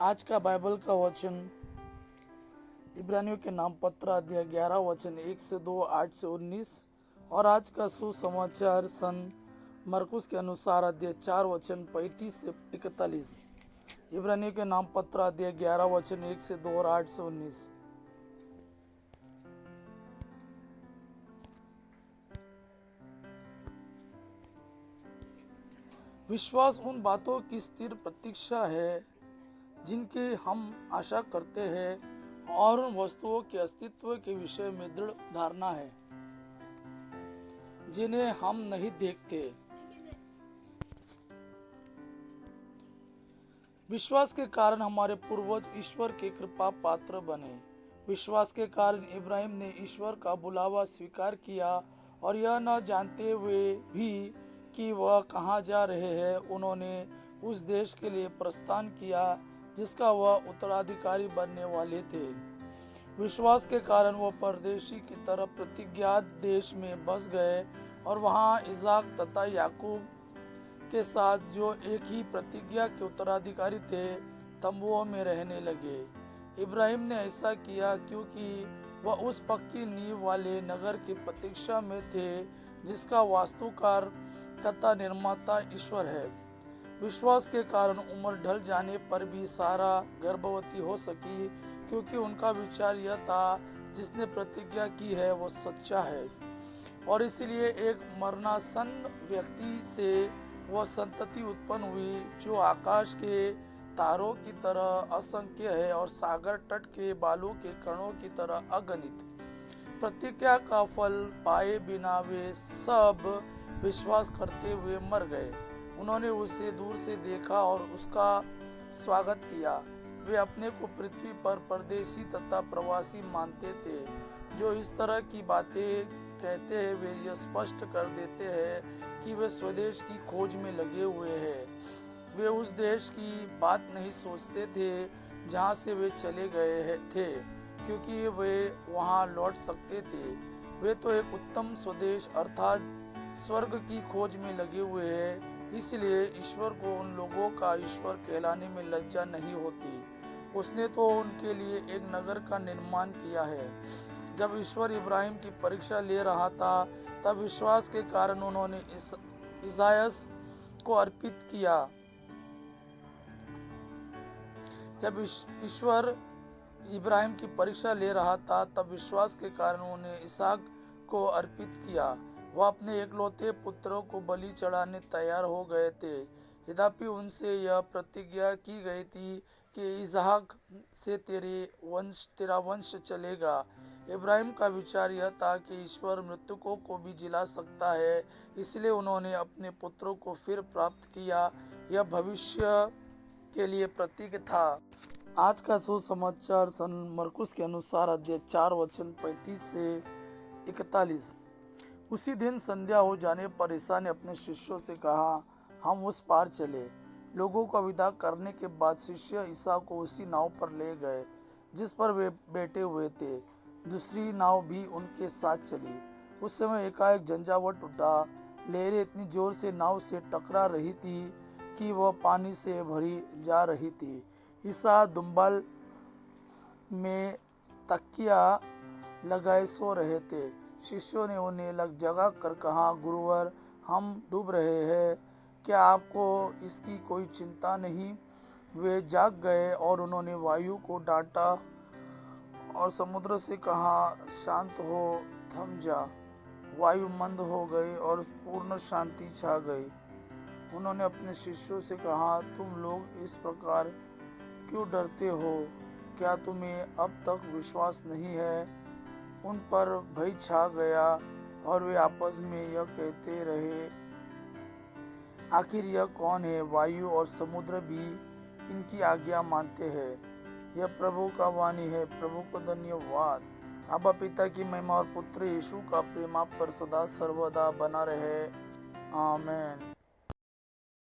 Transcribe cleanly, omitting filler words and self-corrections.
आज का बाइबल का वचन इब्रानियों के नाम पत्र अध्याय 11 वचन 1 से 2, 8 से 19। और आज का सुसमाचार सन मरकुस के अनुसार अध्याय 4 वचन 35 से 41। इब्रानियों के नाम पत्र अध्याय 11 वचन 1 से 2 और 8 से 19। विश्वास उन बातों की स्थिर प्रतीक्षा है जिनके हम आशा करते हैं और उन वस्तुओं के अस्तित्व के विषय में दृढ़ धारणा है जिन्हें हम नहीं देखते। विश्वास के कारण हमारे पूर्वज ईश्वर के कृपा पात्र बने। विश्वास के कारण इब्राहिम ने ईश्वर का बुलावा स्वीकार किया और यह न जानते हुए भी कि वह कहाँ जा रहे हैं, उन्होंने उस देश के लिए प्रस्थान किया जिसका वह उत्तराधिकारी बनने वाले थे। विश्वास के कारण वह परदेशी की तरह प्रतिज्ञात देश में बस गए और वहाँ इसाक तथा याकूब के साथ, जो एक ही प्रतिज्ञा के उत्तराधिकारी थे, तंबुओं में रहने लगे। इब्राहिम ने ऐसा किया क्योंकि वह उस पक्की नींव वाले नगर की प्रतीक्षा में थे जिसका वास्तुकार तथा निर्माता ईश्वर है। विश्वास के कारण उम्र ढल जाने पर भी सारा गर्भवती हो सकी, क्योंकि उनका विचार यह था जिसने प्रतिज्ञा की है वो सच्चा है, और इसलिए एक मरणासन्न व्यक्ति से वह संतति उत्पन्न हुई जो आकाश के तारों की तरह असंख्य है और सागर तट के बालू के कणों की तरह अगणित। प्रतिज्ञा का फल पाए बिना वे सब विश्वास करते हुए मर गए। उन्होंने उसे दूर से देखा और उसका स्वागत किया। वे अपने को पृथ्वी पर परदेशी तथा प्रवासी मानते थे। जो इस तरह की बातें कहते हैं वे यह स्पष्ट कर देते हैं कि वे स्वदेश की खोज में लगे हुए हैं। वे उस देश की बात नहीं सोचते थे जहाँ से वे चले गए थे, क्योंकि वे वहाँ लौट सकते थे। वे तो एक उत्तम स्वदेश अर्थात स्वर्ग की खोज में लगे हुए हैं। इसलिए ईश्वर को उन लोगों का ईश्वर कहलाने में लज्जा नहीं होती। उसने तो उनके लिए एक नगर का निर्माण किया है। जब ईश्वर इब्राहिम की परीक्षा ले रहा था, तब विश्वास के कारण उन्होंने इसायास को अर्पित किया। जब ईश्वर इब्राहिम की परीक्षा ले रहा था, तब विश्वास के कारण उन्होंने इसहाक को अर्पित किया। वह अपने एकलौते पुत्रों को बलि चढ़ाने तैयार हो गए थे। यद्यपि उनसे यह प्रतिज्ञा की गई थी कि इसहाक से तेरा वंश चलेगा। इब्राहिम का विचार यह था कि ईश्वर मृतकों को भी जिला सकता है, इसलिए उन्होंने अपने पुत्रों को फिर प्राप्त किया। यह भविष्य के लिए प्रतीक था। आज का सुसमाचार सन मरकुस के अनुसार अध्याय 4 वचन 35 से 41। उसी दिन संध्या हो जाने पर ईसा ने अपने शिष्यों से कहा, हम उस पार चले। लोगों को विदा करने के बाद शिष्य ईसा को उसी नाव पर ले गए जिस पर वे बैठे हुए थे। दूसरी नाव भी उनके साथ चली। उस समय एकाएक झंझावात उठा। लहरें इतनी जोर से नाव से टकरा रही थी कि वह पानी से भरी जा रही थी। ईसा दुम्बाल में तकिया लगाए सो रहे थे। शिष्यों ने उन्हें जगा कर कहा, गुरुवर, हम डूब रहे हैं, क्या आपको इसकी कोई चिंता नहीं? वे जाग गए और उन्होंने वायु को डांटा और समुद्र से कहा, शांत हो, थम जा। वायु मंद हो गई और पूर्ण शांति छा गई। उन्होंने अपने शिष्यों से कहा, तुम लोग इस प्रकार क्यों डरते हो? क्या तुम्हें अब तक विश्वास नहीं है? उन पर भय छा गया और वे आपस में यह कहते रहे, आखिर यह कौन है? वायु और समुद्र भी इनकी आज्ञा मानते हैं। यह प्रभु का वाणी है। प्रभु को धन्यवाद। अब्बा पिता की महिमा और पुत्र यीशु का प्रेम आप पर सदा सर्वदा बना रहे। आमीन।